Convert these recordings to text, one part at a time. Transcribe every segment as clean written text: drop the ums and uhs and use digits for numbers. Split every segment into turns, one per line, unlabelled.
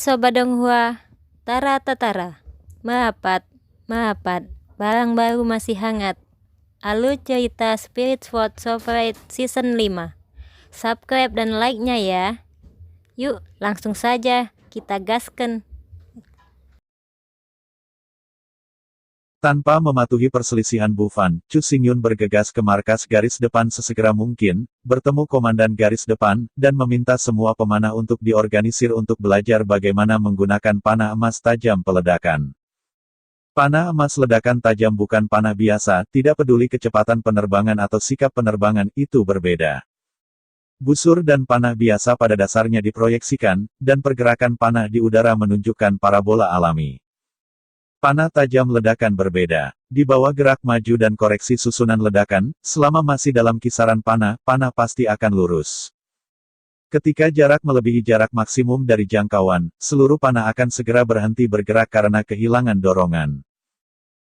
Sobat Donghua, Tara Tatara, Mahapat, Mahapat, barang baru masih hangat. Alur cerita Spirit Sword Sovereign Season 5. Subscribe dan like-nya ya. Yuk, langsung saja kita gasken.
Tanpa mematuhi perselisihan Bufan, Chu Xingyun bergegas ke markas garis depan sesegera mungkin, bertemu komandan garis depan, dan meminta semua pemanah untuk diorganisir untuk belajar bagaimana menggunakan panah emas tajam peledakan. Panah emas ledakan tajam bukan panah biasa, tidak peduli kecepatan penerbangan atau sikap penerbangan, itu berbeda. Busur dan panah biasa pada dasarnya diproyeksikan, dan pergerakan panah di udara menunjukkan parabola alami. Panah tajam ledakan berbeda. Di bawah gerak maju dan koreksi susunan ledakan, selama masih dalam kisaran panah, panah pasti akan lurus. Ketika jarak melebihi jarak maksimum dari jangkauan, seluruh panah akan segera berhenti bergerak karena kehilangan dorongan.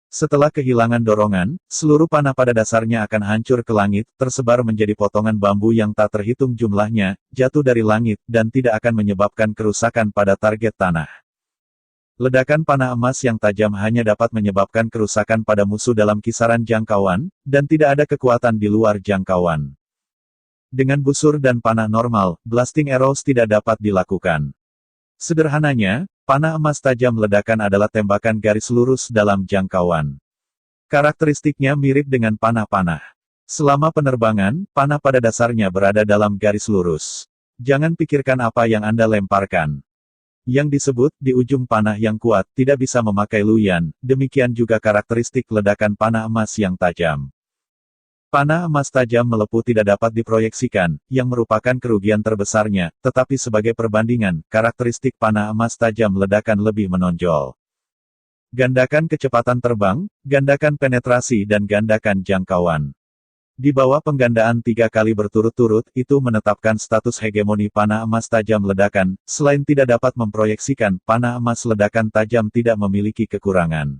Setelah kehilangan dorongan, seluruh panah pada dasarnya akan hancur ke langit, tersebar menjadi potongan bambu yang tak terhitung jumlahnya, jatuh dari langit, dan tidak akan menyebabkan kerusakan pada target tanah. Ledakan panah emas yang tajam hanya dapat menyebabkan kerusakan pada musuh dalam kisaran jangkauan, dan tidak ada kekuatan di luar jangkauan. Dengan busur dan panah normal, blasting arrows tidak dapat dilakukan. Sederhananya, panah emas tajam ledakan adalah tembakan garis lurus dalam jangkauan. Karakteristiknya mirip dengan panah-panah. Selama penerbangan, panah pada dasarnya berada dalam garis lurus. Jangan pikirkan apa yang Anda lemparkan. Yang disebut, di ujung panah yang kuat, tidak bisa memakai luyan, demikian juga karakteristik ledakan panah emas yang tajam. Panah emas tajam melepuh tidak dapat diproyeksikan, yang merupakan kerugian terbesarnya, tetapi sebagai perbandingan, karakteristik panah emas tajam ledakan lebih menonjol. Gandakan kecepatan terbang, gandakan penetrasi dan gandakan jangkauan. Di bawah penggandaan 3 kali berturut-turut, itu menetapkan status hegemoni panah emas tajam ledakan, selain tidak dapat memproyeksikan, panah emas ledakan tajam tidak memiliki kekurangan.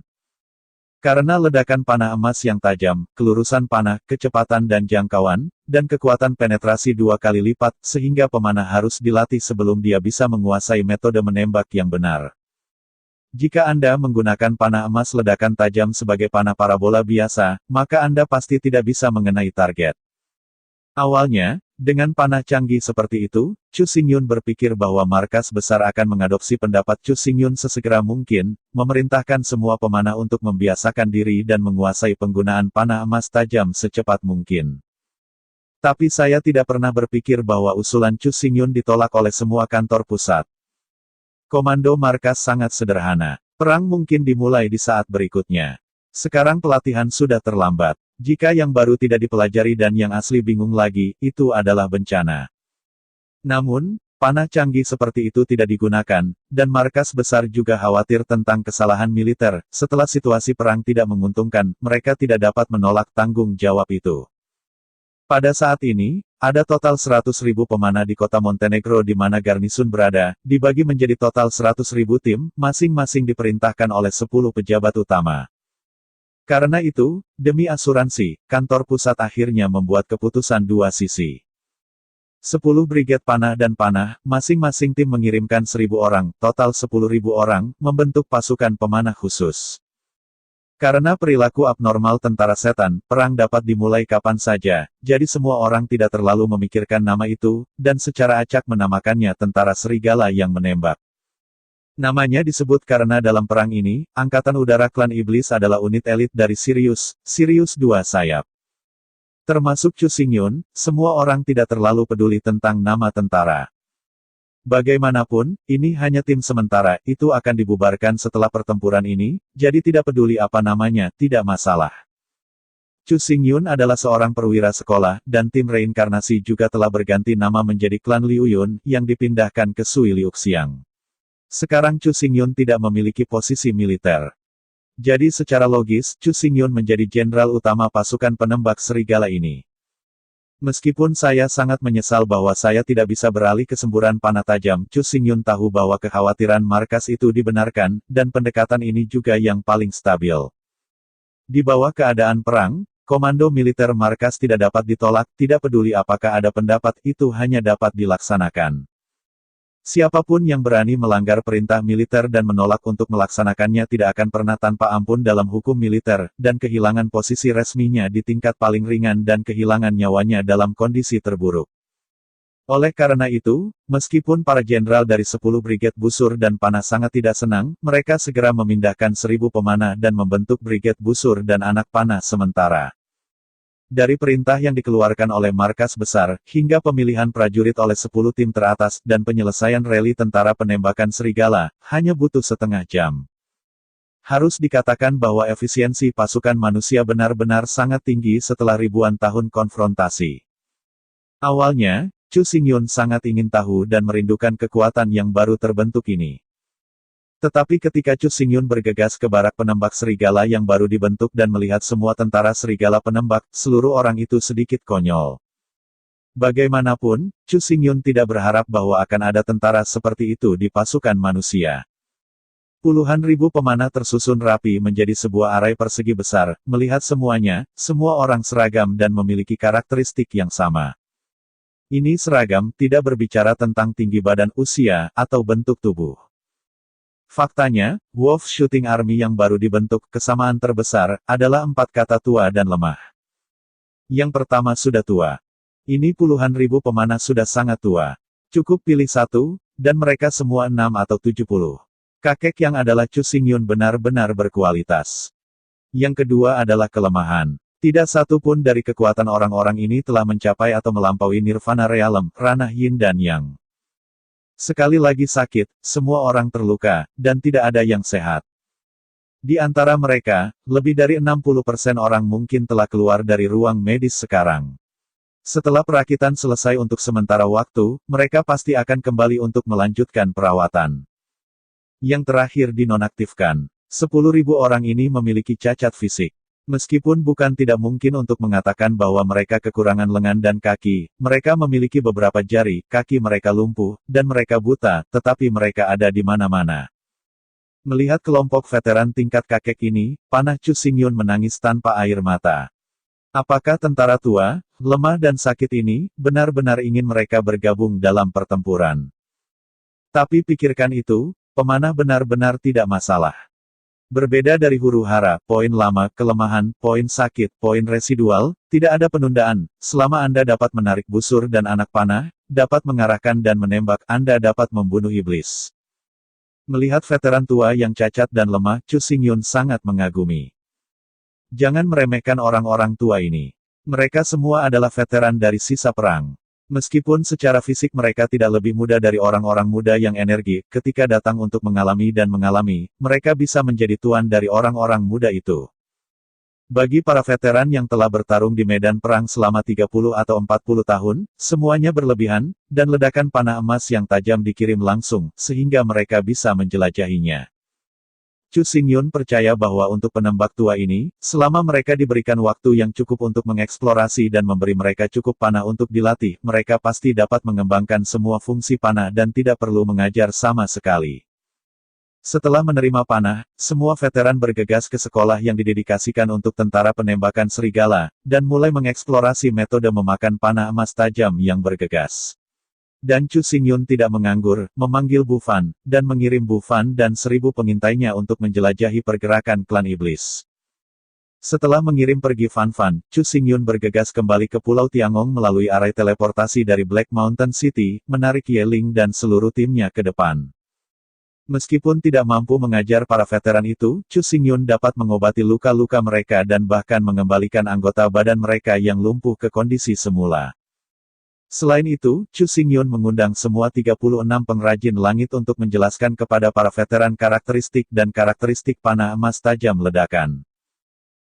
Karena ledakan panah emas yang tajam, kelurusan panah, kecepatan dan jangkauan, dan kekuatan penetrasi 2 kali lipat, sehingga pemanah harus dilatih sebelum dia bisa menguasai metode menembak yang benar. Jika Anda menggunakan panah emas ledakan tajam sebagai panah parabola biasa, maka Anda pasti tidak bisa mengenai target. Awalnya, dengan panah canggih seperti itu, Chu Xingyun berpikir bahwa markas besar akan mengadopsi pendapat Chu Xingyun sesegera mungkin, memerintahkan semua pemanah untuk membiasakan diri dan menguasai penggunaan panah emas tajam secepat mungkin. Tapi saya tidak pernah berpikir bahwa usulan Chu Xingyun ditolak oleh semua kantor pusat. Komando markas sangat sederhana. Perang mungkin dimulai di saat berikutnya. Sekarang pelatihan sudah terlambat. Jika yang baru tidak dipelajari dan yang asli bingung lagi, itu adalah bencana. Namun, panah canggih seperti itu tidak digunakan, dan markas besar juga khawatir tentang kesalahan militer. Setelah situasi perang tidak menguntungkan, mereka tidak dapat menolak tanggung jawab itu. Pada saat ini, ada total 100.000 pemanah di kota Montenegro di mana garnisun berada, dibagi menjadi total 100.000 tim, masing-masing diperintahkan oleh 10 pejabat utama. Karena itu, demi asuransi, kantor pusat akhirnya membuat keputusan 2 sisi. 10 brigade panah dan panah, masing-masing tim mengirimkan 1.000 orang, total 10.000 orang, membentuk pasukan pemanah khusus. Karena perilaku abnormal tentara setan, perang dapat dimulai kapan saja, jadi semua orang tidak terlalu memikirkan nama itu, dan secara acak menamakannya tentara serigala yang menembak. Namanya disebut karena dalam perang ini, Angkatan Udara Klan Iblis adalah unit elit dari Sirius, Sirius 2 sayap. Termasuk Chu Xingyun, semua orang tidak terlalu peduli tentang nama tentara. Bagaimanapun, ini hanya tim sementara, itu akan dibubarkan setelah pertempuran ini, jadi tidak peduli apa namanya, tidak masalah. Chu Xingyun adalah seorang perwira sekolah, dan tim reinkarnasi juga telah berganti nama menjadi klan Liu Yun, yang dipindahkan ke Sui Liuxiang. Sekarang Chu Xingyun tidak memiliki posisi militer. Jadi secara logis, Chu Xingyun menjadi jenderal utama pasukan penembak serigala ini. Meskipun saya sangat menyesal bahwa saya tidak bisa beralih ke semburan panah tajam, Chu Xingyun tahu bahwa kekhawatiran markas itu dibenarkan, dan pendekatan ini juga yang paling stabil. Di bawah keadaan perang, komando militer markas tidak dapat ditolak, tidak peduli apakah ada pendapat, itu hanya dapat dilaksanakan. Siapapun yang berani melanggar perintah militer dan menolak untuk melaksanakannya tidak akan pernah tanpa ampun dalam hukum militer, dan kehilangan posisi resminya di tingkat paling ringan dan kehilangan nyawanya dalam kondisi terburuk. Oleh karena itu, meskipun para jenderal dari 10 Brigade Busur dan Panah sangat tidak senang, mereka segera memindahkan 1000 pemanah dan membentuk Brigade Busur dan Anak Panah sementara. Dari perintah yang dikeluarkan oleh markas besar, hingga pemilihan prajurit oleh 10 tim teratas, dan penyelesaian rally tentara penembakan serigala, hanya butuh setengah jam. Harus dikatakan bahwa efisiensi pasukan manusia benar-benar sangat tinggi setelah ribuan tahun konfrontasi. Awalnya, Chu Xingyun sangat ingin tahu dan merindukan kekuatan yang baru terbentuk ini. Tetapi ketika Chu Xingyun bergegas ke barak penembak serigala yang baru dibentuk dan melihat semua tentara serigala penembak, seluruh orang itu sedikit konyol. Bagaimanapun, Chu Xingyun tidak berharap bahwa akan ada tentara seperti itu di pasukan manusia. Puluhan ribu pemanah tersusun rapi menjadi sebuah arai persegi besar, melihat semuanya, semua orang seragam dan memiliki karakteristik yang sama. Ini seragam tidak berbicara tentang tinggi badan, usia, atau bentuk tubuh. Faktanya, Wolf Shooting Army yang baru dibentuk, kesamaan terbesar, adalah 4 kata tua dan lemah. Yang pertama sudah tua. Ini puluhan ribu pemanah sudah sangat tua. Cukup pilih satu, dan mereka semua 6 atau 70. Kakek yang adalah Chu Xingyun benar-benar berkualitas. Yang kedua adalah kelemahan. Tidak satu pun dari kekuatan orang-orang ini telah mencapai atau melampaui Nirvana Realm, ranah Yin dan Yang. Sekali lagi sakit, semua orang terluka, dan tidak ada yang sehat. Di antara mereka, lebih dari 60% orang mungkin telah keluar dari ruang medis sekarang. Setelah perakitan selesai untuk sementara waktu, mereka pasti akan kembali untuk melanjutkan perawatan. Yang terakhir dinonaktifkan. 10.000 orang ini memiliki cacat fisik. Meskipun bukan tidak mungkin untuk mengatakan bahwa mereka kekurangan lengan dan kaki, mereka memiliki beberapa jari, kaki mereka lumpuh, dan mereka buta, tetapi mereka ada di mana-mana. Melihat kelompok veteran tingkat kakek ini, Panah Chu Xingyun menangis tanpa air mata. Apakah tentara tua, lemah dan sakit ini, benar-benar ingin mereka bergabung dalam pertempuran? Tapi pikirkan itu, pemanah benar-benar tidak masalah. Berbeda dari huru-hara, poin lama, kelemahan, poin sakit, poin residual, tidak ada penundaan. Selama Anda dapat menarik busur dan anak panah, dapat mengarahkan dan menembak, Anda dapat membunuh iblis. Melihat veteran tua yang cacat dan lemah, Chu Xingyun sangat mengagumi. Jangan meremehkan orang-orang tua ini. Mereka semua adalah veteran dari sisa perang. Meskipun secara fisik mereka tidak lebih muda dari orang-orang muda yang energi, ketika datang untuk mengalami dan mengalami, mereka bisa menjadi tuan dari orang-orang muda itu. Bagi para veteran yang telah bertarung di medan perang selama 30 atau 40 tahun, semuanya berlebihan, dan ledakan panah emas yang tajam dikirim langsung, sehingga mereka bisa menjelajahinya. Chu Xingyun percaya bahwa untuk penembak tua ini, selama mereka diberikan waktu yang cukup untuk mengeksplorasi dan memberi mereka cukup panah untuk dilatih, mereka pasti dapat mengembangkan semua fungsi panah dan tidak perlu mengajar sama sekali. Setelah menerima panah, semua veteran bergegas ke sekolah yang didedikasikan untuk tentara penembakan serigala, dan mulai mengeksplorasi metode memakan panah emas tajam yang bergegas. Dan Chu Xingyun tidak menganggur, memanggil Bu Fan, dan mengirim Bu Fan dan 1000 pengintainya untuk menjelajahi pergerakan klan iblis. Setelah mengirim pergi Fan Fan, Chu Xingyun bergegas kembali ke Pulau Tiangong melalui arai teleportasi dari Black Mountain City, menarik Ye Ling dan seluruh timnya ke depan. Meskipun tidak mampu mengajar para veteran itu, Chu Xingyun dapat mengobati luka-luka mereka dan bahkan mengembalikan anggota badan mereka yang lumpuh ke kondisi semula. Selain itu, Chu Xingyun mengundang semua 36 pengrajin langit untuk menjelaskan kepada para veteran karakteristik dan karakteristik panah emas tajam ledakan.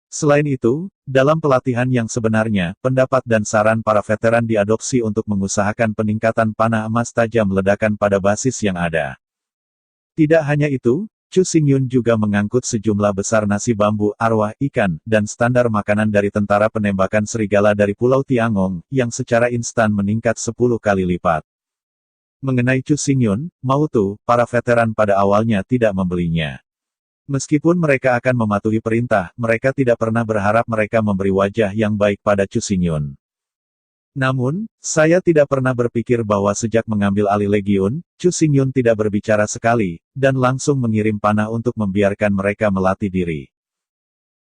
Selain itu, dalam pelatihan yang sebenarnya, pendapat dan saran para veteran diadopsi untuk mengusahakan peningkatan panah emas tajam ledakan pada basis yang ada. Tidak hanya itu, Chu Xingyun juga mengangkut sejumlah besar nasi bambu, arwah, ikan, dan standar makanan dari tentara penembakan serigala dari Pulau Tiangong, yang secara instan meningkat 10 kali lipat. Mengenai Chu Xingyun, mau tuh, para veteran pada awalnya tidak membelinya. Meskipun mereka akan mematuhi perintah, mereka tidak pernah berharap mereka memberi wajah yang baik pada Chu Xingyun. Namun, saya tidak pernah berpikir bahwa sejak mengambil alih Legiun, Chu Xingyun tidak berbicara sekali, dan langsung mengirim panah untuk membiarkan mereka melatih diri.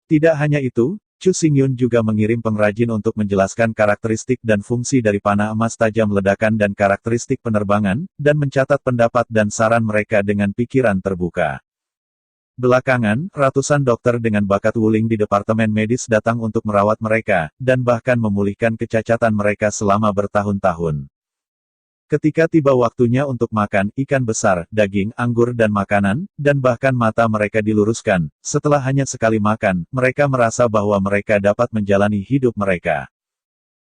Tidak hanya itu, Chu Xingyun juga mengirim pengrajin untuk menjelaskan karakteristik dan fungsi dari panah emas tajam ledakan dan karakteristik penerbangan, dan mencatat pendapat dan saran mereka dengan pikiran terbuka. Belakangan, ratusan dokter dengan bakat wuling di departemen medis datang untuk merawat mereka, dan bahkan memulihkan kecacatan mereka selama bertahun-tahun. Ketika tiba waktunya untuk makan ikan besar, daging, anggur dan makanan, dan bahkan mata mereka diluruskan, setelah hanya sekali makan, mereka merasa bahwa mereka dapat menjalani hidup mereka.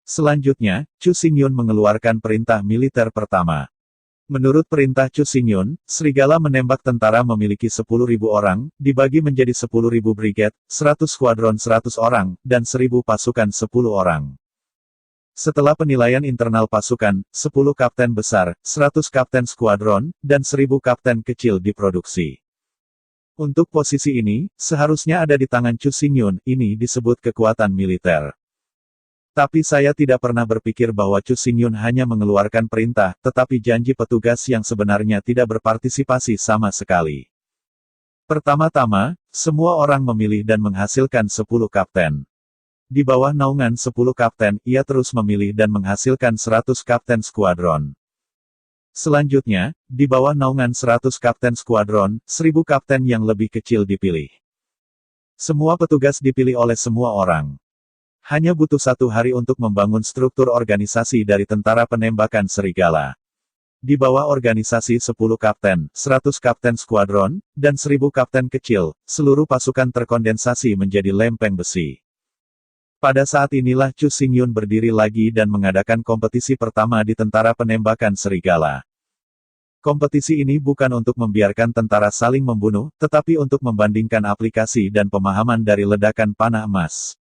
Selanjutnya, Chu Xingyun mengeluarkan perintah militer pertama. Menurut perintah Chu Xingyun, serigala menembak tentara memiliki 10.000 orang, dibagi menjadi 10.000 brigade, 100 skuadron 100 orang, dan 1.000 pasukan 10 orang. Setelah penilaian internal pasukan, 10 kapten besar, 100 kapten skuadron, dan 1.000 kapten kecil diproduksi. Untuk posisi ini, seharusnya ada di tangan Chu Xingyun, ini disebut kekuatan militer. Tapi saya tidak pernah berpikir bahwa Chu Xingyun hanya mengeluarkan perintah, tetapi janji petugas yang sebenarnya tidak berpartisipasi sama sekali. Pertama-tama, semua orang memilih dan menghasilkan 10 kapten. Di bawah naungan 10 kapten, ia terus memilih dan menghasilkan 100 kapten skuadron. Selanjutnya, di bawah naungan 100 kapten skuadron, 1.000 kapten yang lebih kecil dipilih. Semua petugas dipilih oleh semua orang. Hanya butuh 1 hari untuk membangun struktur organisasi dari tentara penembakan serigala. Di bawah organisasi 10 kapten, 100 kapten skuadron, dan 1.000 kapten kecil, seluruh pasukan terkondensasi menjadi lempeng besi. Pada saat inilah Chu Xingyun berdiri lagi dan mengadakan kompetisi pertama di tentara penembakan serigala. Kompetisi ini bukan untuk membiarkan tentara saling membunuh, tetapi untuk membandingkan aplikasi dan pemahaman dari ledakan panah emas.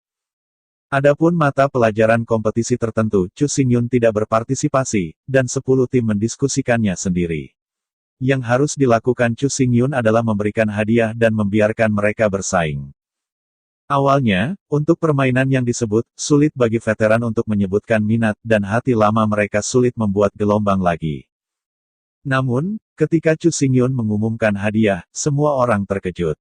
Adapun mata pelajaran kompetisi tertentu, Chu Xingyun tidak berpartisipasi, dan 10 tim mendiskusikannya sendiri. Yang harus dilakukan Chu Xingyun adalah memberikan hadiah dan membiarkan mereka bersaing. Awalnya, untuk permainan yang disebut, sulit bagi veteran untuk menyebutkan minat, dan hati lama mereka sulit membuat gelombang lagi. Namun, ketika Chu Xingyun mengumumkan hadiah, semua orang terkejut.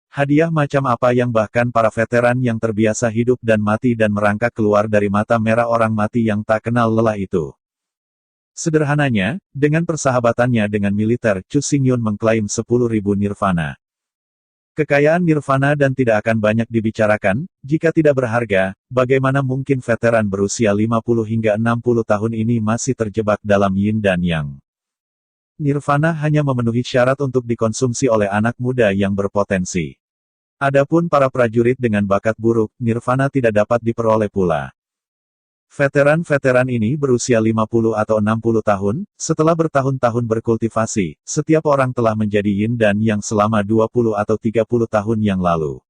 Hadiah macam apa yang bahkan para veteran yang terbiasa hidup dan mati dan merangkak keluar dari mata merah orang mati yang tak kenal lelah itu. Sederhananya, dengan persahabatannya dengan militer, Chu Xingyun mengklaim 10.000 nirvana. Kekayaan nirvana dan tidak akan banyak dibicarakan, jika tidak berharga, bagaimana mungkin veteran berusia 50 hingga 60 tahun ini masih terjebak dalam yin dan yang. Nirvana hanya memenuhi syarat untuk dikonsumsi oleh anak muda yang berpotensi. Adapun para prajurit dengan bakat buruk, nirvana tidak dapat diperoleh pula. Veteran-veteran ini berusia 50 atau 60 tahun, setelah bertahun-tahun berkultivasi, setiap orang telah menjadi yin dan yang selama 20 atau 30 tahun yang lalu.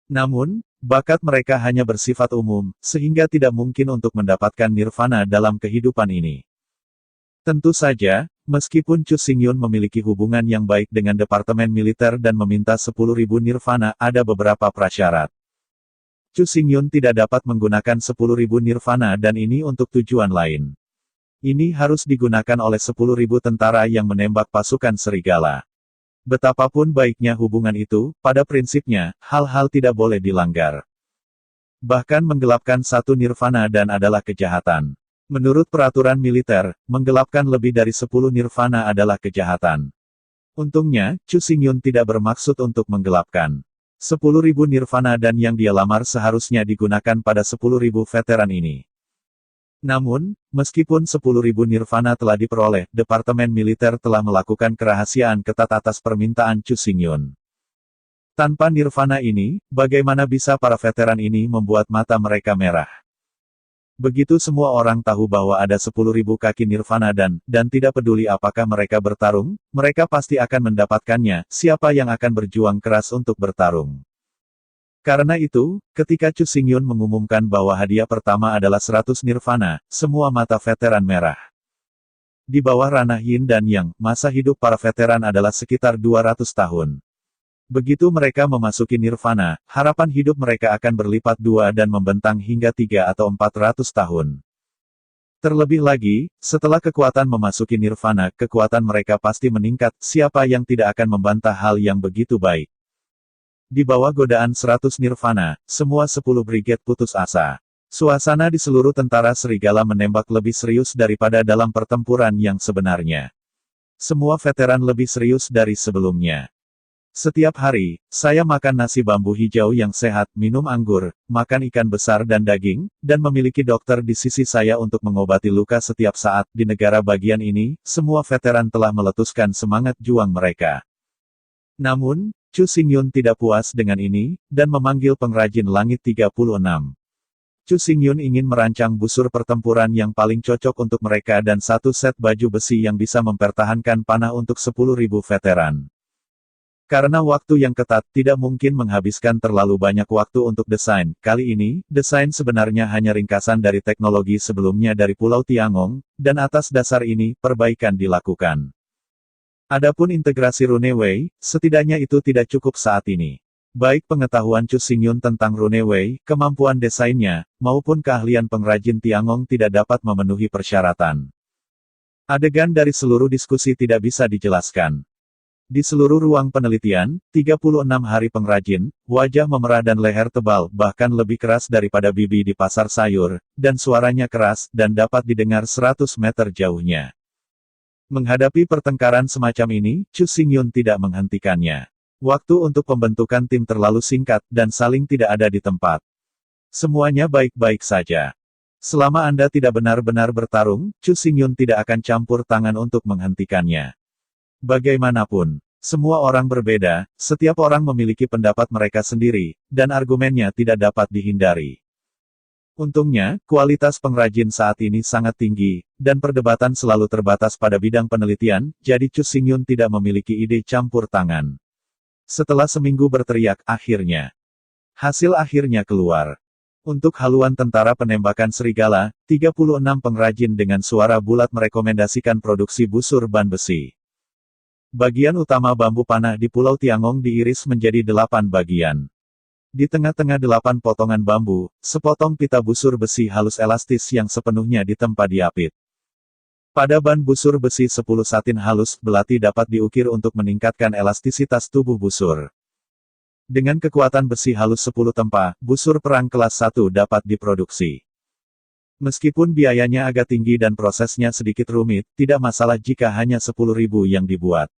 Namun, bakat mereka hanya bersifat umum, sehingga tidak mungkin untuk mendapatkan nirvana dalam kehidupan ini. Tentu saja, meskipun Chu Xingyun memiliki hubungan yang baik dengan Departemen Militer dan meminta 10.000 nirvana, ada beberapa prasyarat. Chu Xingyun tidak dapat menggunakan 10.000 nirvana dan ini untuk tujuan lain. Ini harus digunakan oleh 10.000 tentara yang menembak pasukan serigala. Betapapun baiknya hubungan itu, pada prinsipnya, hal-hal tidak boleh dilanggar. Bahkan menggelapkan 1 nirvana dan adalah kejahatan. Menurut peraturan militer, menggelapkan lebih dari 10 nirvana adalah kejahatan. Untungnya, Chu Xingyun tidak bermaksud untuk menggelapkan 10.000 nirvana dan yang dia lamar seharusnya digunakan pada 10.000 veteran ini. Namun, meskipun 10.000 nirvana telah diperoleh, Departemen Militer telah melakukan kerahasiaan ketat atas permintaan Chu Xingyun. Tanpa nirvana ini, bagaimana bisa para veteran ini membuat mata mereka merah? Begitu semua orang tahu bahwa ada 10.000 kaki nirvana dan tidak peduli apakah mereka bertarung, mereka pasti akan mendapatkannya, siapa yang akan berjuang keras untuk bertarung. Karena itu, ketika Chu Xingyun mengumumkan bahwa hadiah pertama adalah 100 nirvana, semua mata veteran merah. Di bawah ranah yin dan yang, masa hidup para veteran adalah sekitar 200 tahun. Begitu mereka memasuki nirvana, harapan hidup mereka akan berlipat 2 dan membentang hingga 3 atau 400 tahun. Terlebih lagi, setelah kekuatan memasuki nirvana, kekuatan mereka pasti meningkat. Siapa yang tidak akan membantah hal yang begitu baik? Di bawah godaan 100 nirvana, semua 10 brigade putus asa. Suasana di seluruh tentara serigala menembak lebih serius daripada dalam pertempuran yang sebenarnya. Semua veteran lebih serius dari sebelumnya. Setiap hari, saya makan nasi bambu hijau yang sehat, minum anggur, makan ikan besar dan daging, dan memiliki dokter di sisi saya untuk mengobati luka setiap saat. Di negara bagian ini, semua veteran telah meletuskan semangat juang mereka. Namun, Chu Xingyun tidak puas dengan ini, dan memanggil pengrajin langit 36. Chu Xingyun ingin merancang busur pertempuran yang paling cocok untuk mereka dan satu set baju besi yang bisa mempertahankan panah untuk 10.000 veteran. Karena waktu yang ketat, tidak mungkin menghabiskan terlalu banyak waktu untuk desain. Kali ini, desain sebenarnya hanya ringkasan dari teknologi sebelumnya dari Pulau Tiangong, dan atas dasar ini, perbaikan dilakukan. Adapun integrasi Runeway, setidaknya itu tidak cukup saat ini. Baik pengetahuan Chu Xingyun tentang Runeway, kemampuan desainnya, maupun keahlian pengrajin Tiangong tidak dapat memenuhi persyaratan. Adegan dari seluruh diskusi tidak bisa dijelaskan. Di seluruh ruang penelitian, 36 hari pengrajin, wajah memerah dan leher tebal, bahkan lebih keras daripada bibi di pasar sayur, dan suaranya keras, dan dapat didengar 100 meter jauhnya. Menghadapi pertengkaran semacam ini, Chu Xingyun tidak menghentikannya. Waktu untuk pembentukan tim terlalu singkat, dan saling tidak ada di tempat. Semuanya baik-baik saja. Selama Anda tidak benar-benar bertarung, Chu Xingyun tidak akan campur tangan untuk menghentikannya. Bagaimanapun, semua orang berbeda, setiap orang memiliki pendapat mereka sendiri, dan argumennya tidak dapat dihindari. Untungnya, kualitas pengrajin saat ini sangat tinggi, dan perdebatan selalu terbatas pada bidang penelitian, jadi Chu Xingyun tidak memiliki ide campur tangan. Setelah seminggu berteriak, akhirnya. Hasil akhirnya keluar. Untuk haluan tentara penembakan serigala, 36 pengrajin dengan suara bulat merekomendasikan produksi busur ban besi. Bagian utama bambu panah di Pulau Tiangong diiris menjadi 8 bagian. Di tengah-tengah 8 potongan bambu, sepotong pita busur besi halus elastis yang sepenuhnya ditempa diapit. Pada ban busur besi 10 satin halus belati dapat diukir untuk meningkatkan elastisitas tubuh busur. Dengan kekuatan besi halus 10 tempa, busur perang kelas 1 dapat diproduksi. Meskipun biayanya agak tinggi dan prosesnya sedikit rumit, tidak masalah jika hanya 10.000 yang dibuat.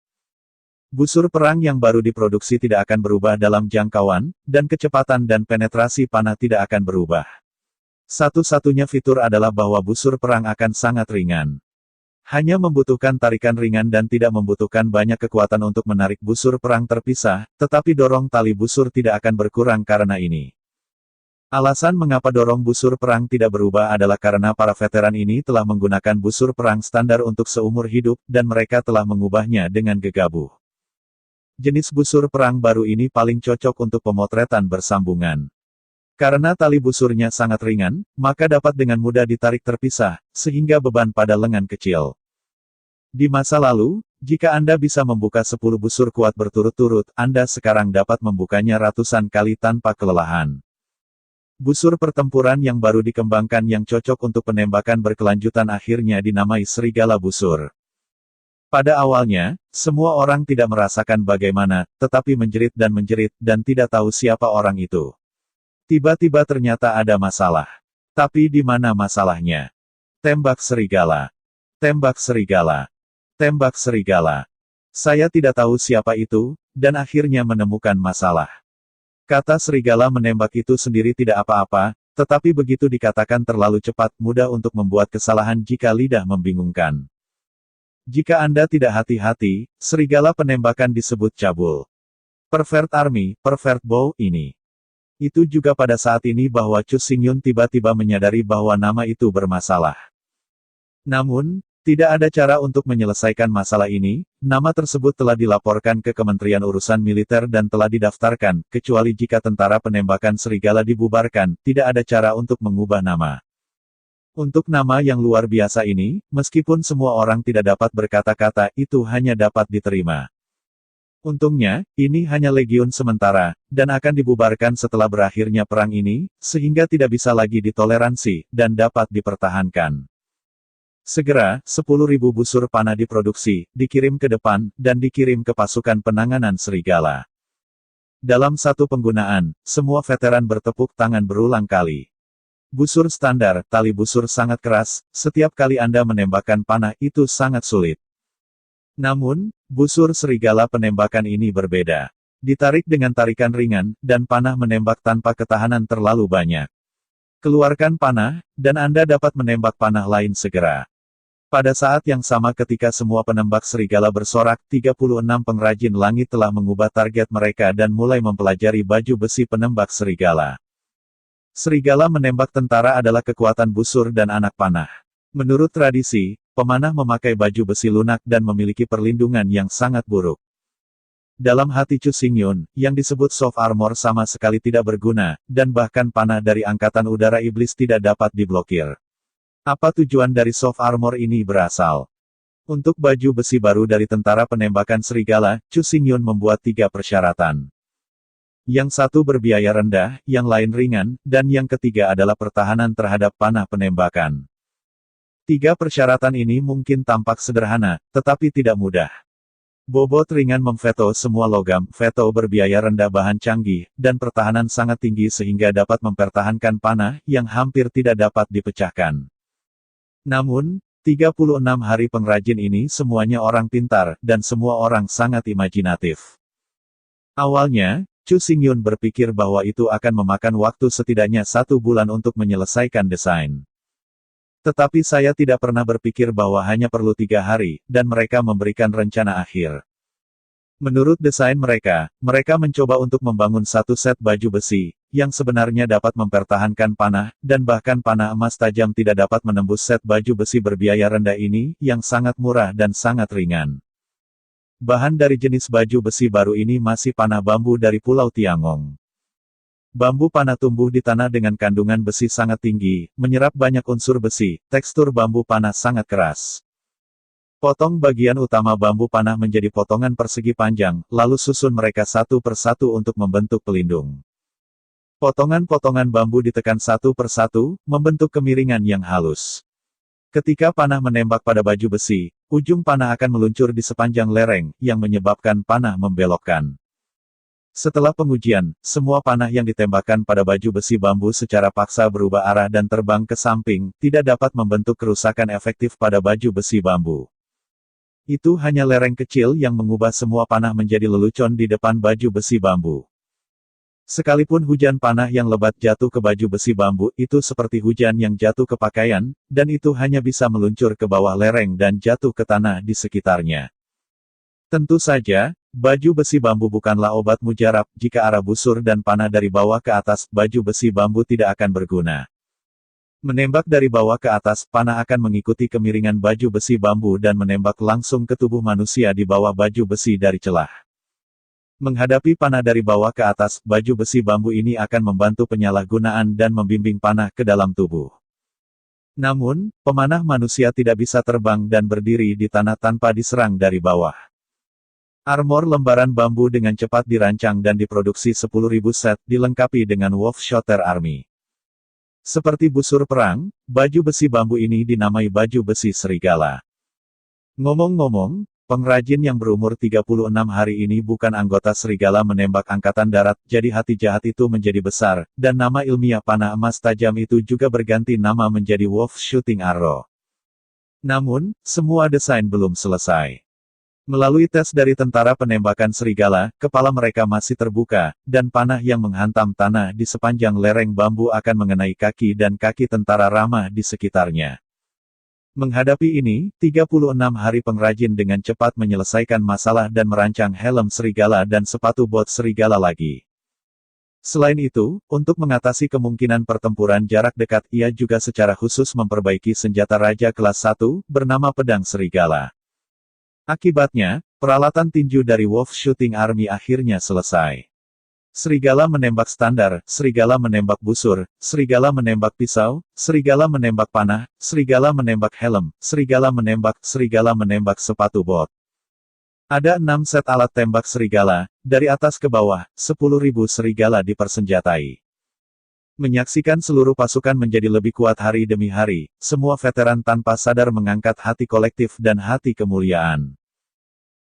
Busur perang yang baru diproduksi tidak akan berubah dalam jangkauan, dan kecepatan dan penetrasi panah tidak akan berubah. Satu-satunya fitur adalah bahwa busur perang akan sangat ringan. Hanya membutuhkan tarikan ringan dan tidak membutuhkan banyak kekuatan untuk menarik busur perang terpisah, tetapi dorong tali busur tidak akan berkurang karena ini. Alasan mengapa dorong busur perang tidak berubah adalah karena para veteran ini telah menggunakan busur perang standar untuk seumur hidup, dan mereka telah mengubahnya dengan gegabah. Jenis busur perang baru ini paling cocok untuk pemotretan bersambungan. Karena tali busurnya sangat ringan, maka dapat dengan mudah ditarik terpisah, sehingga beban pada lengan kecil. Di masa lalu, jika Anda bisa membuka 10 busur kuat berturut-turut, Anda sekarang dapat membukanya ratusan kali tanpa kelelahan. Busur pertempuran yang baru dikembangkan yang cocok untuk penembakan berkelanjutan akhirnya dinamai serigala busur. Pada awalnya, semua orang tidak merasakan bagaimana, tetapi menjerit dan tidak tahu siapa orang itu. Tiba-tiba ternyata ada masalah. Tapi di mana masalahnya? Tembak serigala. Tembak serigala. Tembak serigala. Saya tidak tahu siapa itu, dan akhirnya menemukan masalah. Kata serigala menembak itu sendiri tidak apa-apa, tetapi begitu dikatakan terlalu cepat, mudah untuk membuat kesalahan jika lidah membingungkan. Jika Anda tidak hati-hati, serigala penembakan disebut cabul. Pervert Army, Pervert Bow, ini. Itu juga pada saat ini bahwa Chu Xingyun tiba-tiba menyadari bahwa nama itu bermasalah. Namun, tidak ada cara untuk menyelesaikan masalah ini, nama tersebut telah dilaporkan ke Kementerian Urusan Militer dan telah didaftarkan, kecuali jika tentara penembakan serigala dibubarkan, tidak ada cara untuk mengubah nama. Untuk nama yang luar biasa ini, meskipun semua orang tidak dapat berkata-kata, itu hanya dapat diterima. Untungnya, ini hanya legiun sementara, dan akan dibubarkan setelah berakhirnya perang ini, sehingga tidak bisa lagi ditoleransi, dan dapat dipertahankan. Segera, 10.000 busur panah diproduksi, dikirim ke depan, dan dikirim ke pasukan penanganan serigala. Dalam satu penggunaan, semua veteran bertepuk tangan berulang kali. Busur standar, tali busur sangat keras, setiap kali Anda menembakkan panah itu sangat sulit. Namun, busur serigala penembakan ini berbeda. Ditarik dengan tarikan ringan, dan panah menembak tanpa ketahanan terlalu banyak. Keluarkan panah, dan Anda dapat menembak panah lain segera. Pada saat yang sama ketika semua penembak serigala bersorak, 36 pengrajin langit telah mengubah target mereka dan mulai mempelajari baju besi penembak serigala. Serigala menembak tentara adalah kekuatan busur dan anak panah. Menurut tradisi, pemanah memakai baju besi lunak dan memiliki perlindungan yang sangat buruk. Dalam hati Chu Xingyun, yang disebut soft armor sama sekali tidak berguna, dan bahkan panah dari Angkatan Udara Iblis tidak dapat diblokir. Apa tujuan dari soft armor ini berasal? Untuk baju besi baru dari tentara penembakan serigala, Chu Xingyun membuat 3 persyaratan. Yang satu berbiaya rendah, yang lain ringan, dan yang ketiga adalah pertahanan terhadap panah penembakan. 3 persyaratan ini mungkin tampak sederhana, tetapi tidak mudah. Bobot ringan memveto semua logam, veto berbiaya rendah bahan canggih, dan pertahanan sangat tinggi sehingga dapat mempertahankan panah yang hampir tidak dapat dipecahkan. Namun, 36 hari pengrajin ini semuanya orang pintar, dan semua orang sangat imajinatif. Awalnya, Chu Xingyun berpikir bahwa itu akan memakan waktu setidaknya 1 bulan untuk menyelesaikan desain. Tetapi saya tidak pernah berpikir bahwa hanya perlu 3 hari, dan mereka memberikan rencana akhir. Menurut desain mereka, mereka mencoba untuk membangun satu set baju besi, yang sebenarnya dapat mempertahankan panah, dan bahkan panah emas tajam tidak dapat menembus set baju besi berbiaya rendah ini, yang sangat murah dan sangat ringan. Bahan dari jenis baju besi baru ini masih panah bambu dari Pulau Tiangong. Bambu panah tumbuh di tanah dengan kandungan besi sangat tinggi, menyerap banyak unsur besi, tekstur bambu panah sangat keras. Potong bagian utama bambu panah menjadi potongan persegi panjang, lalu susun mereka satu persatu untuk membentuk pelindung. Potongan-potongan bambu ditekan satu persatu, membentuk kemiringan yang halus. Ketika panah menembak pada baju besi, ujung panah akan meluncur di sepanjang lereng, yang menyebabkan panah membelokkan. Setelah pengujian, semua panah yang ditembakkan pada baju besi bambu secara paksa berubah arah dan terbang ke samping, tidak dapat membentuk kerusakan efektif pada baju besi bambu. Itu hanya lereng kecil yang mengubah semua panah menjadi lelucon di depan baju besi bambu. Sekalipun hujan panah yang lebat jatuh ke baju besi bambu, itu seperti hujan yang jatuh ke pakaian, dan itu hanya bisa meluncur ke bawah lereng dan jatuh ke tanah di sekitarnya. Tentu saja, baju besi bambu bukanlah obat mujarab, jika arah busur dan panah dari bawah ke atas, baju besi bambu tidak akan berguna. Menembak dari bawah ke atas, panah akan mengikuti kemiringan baju besi bambu dan menembak langsung ke tubuh manusia di bawah baju besi dari celah. Menghadapi panah dari bawah ke atas, baju besi bambu ini akan membantu penyalahgunaan dan membimbing panah ke dalam tubuh. Namun, pemanah manusia tidak bisa terbang dan berdiri di tanah tanpa diserang dari bawah. Armor lembaran bambu dengan cepat dirancang dan diproduksi 10.000 set, dilengkapi dengan Wolf Shooter Army. Seperti busur perang, baju besi bambu ini dinamai baju besi serigala. Ngomong-ngomong, pengrajin yang berumur 36 hari ini bukan anggota serigala menembak angkatan darat, jadi hati jahat itu menjadi besar, dan nama ilmiah panah emas tajam itu juga berganti nama menjadi Wolf Shooting Arrow. Namun, semua desain belum selesai. Melalui tes dari tentara penembakan serigala, kepala mereka masih terbuka, dan panah yang menghantam tanah di sepanjang lereng bambu akan mengenai kaki dan kaki tentara ramah di sekitarnya. Menghadapi ini, 36 hari pengrajin dengan cepat menyelesaikan masalah dan merancang helm serigala dan sepatu bot serigala lagi. Selain itu, untuk mengatasi kemungkinan pertempuran jarak dekat, ia juga secara khusus memperbaiki senjata raja kelas 1, bernama pedang serigala. Akibatnya, peralatan tinju dari Wolf Shooting Army akhirnya selesai. Serigala menembak standar, serigala menembak busur, serigala menembak pisau, serigala menembak panah, serigala menembak helm, serigala menembak sepatu bot. Ada 6 set alat tembak serigala, dari atas ke bawah, 10.000 serigala dipersenjatai. Menyaksikan seluruh pasukan menjadi lebih kuat hari demi hari, semua veteran tanpa sadar mengangkat hati kolektif dan hati kemuliaan.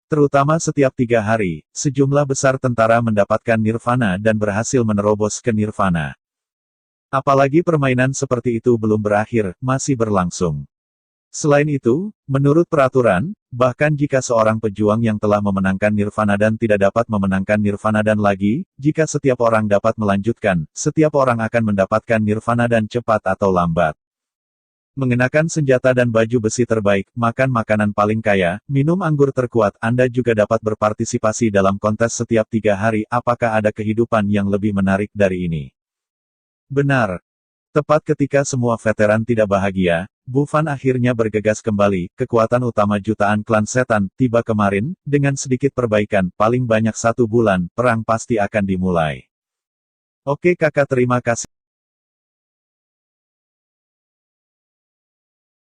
Terutama setiap 3 hari, sejumlah besar tentara mendapatkan nirvana dan berhasil menerobos ke nirvana. Apalagi permainan seperti itu belum berakhir, masih berlangsung. Selain itu, menurut peraturan, bahkan jika seorang pejuang yang telah memenangkan nirvana dan tidak dapat memenangkan nirvana dan lagi, jika setiap orang dapat melanjutkan, setiap orang akan mendapatkan nirvana dan cepat atau lambat. Mengenakan senjata dan baju besi terbaik, makan makanan paling kaya, minum anggur terkuat, Anda juga dapat berpartisipasi dalam kontes setiap 3 hari. Apakah ada kehidupan yang lebih menarik dari ini? Benar. Tepat ketika semua veteran tidak bahagia, Bufan akhirnya bergegas kembali. Kekuatan utama jutaan klan setan tiba kemarin, dengan sedikit perbaikan, paling banyak 1 bulan, perang pasti akan dimulai. Oke kakak, terima kasih.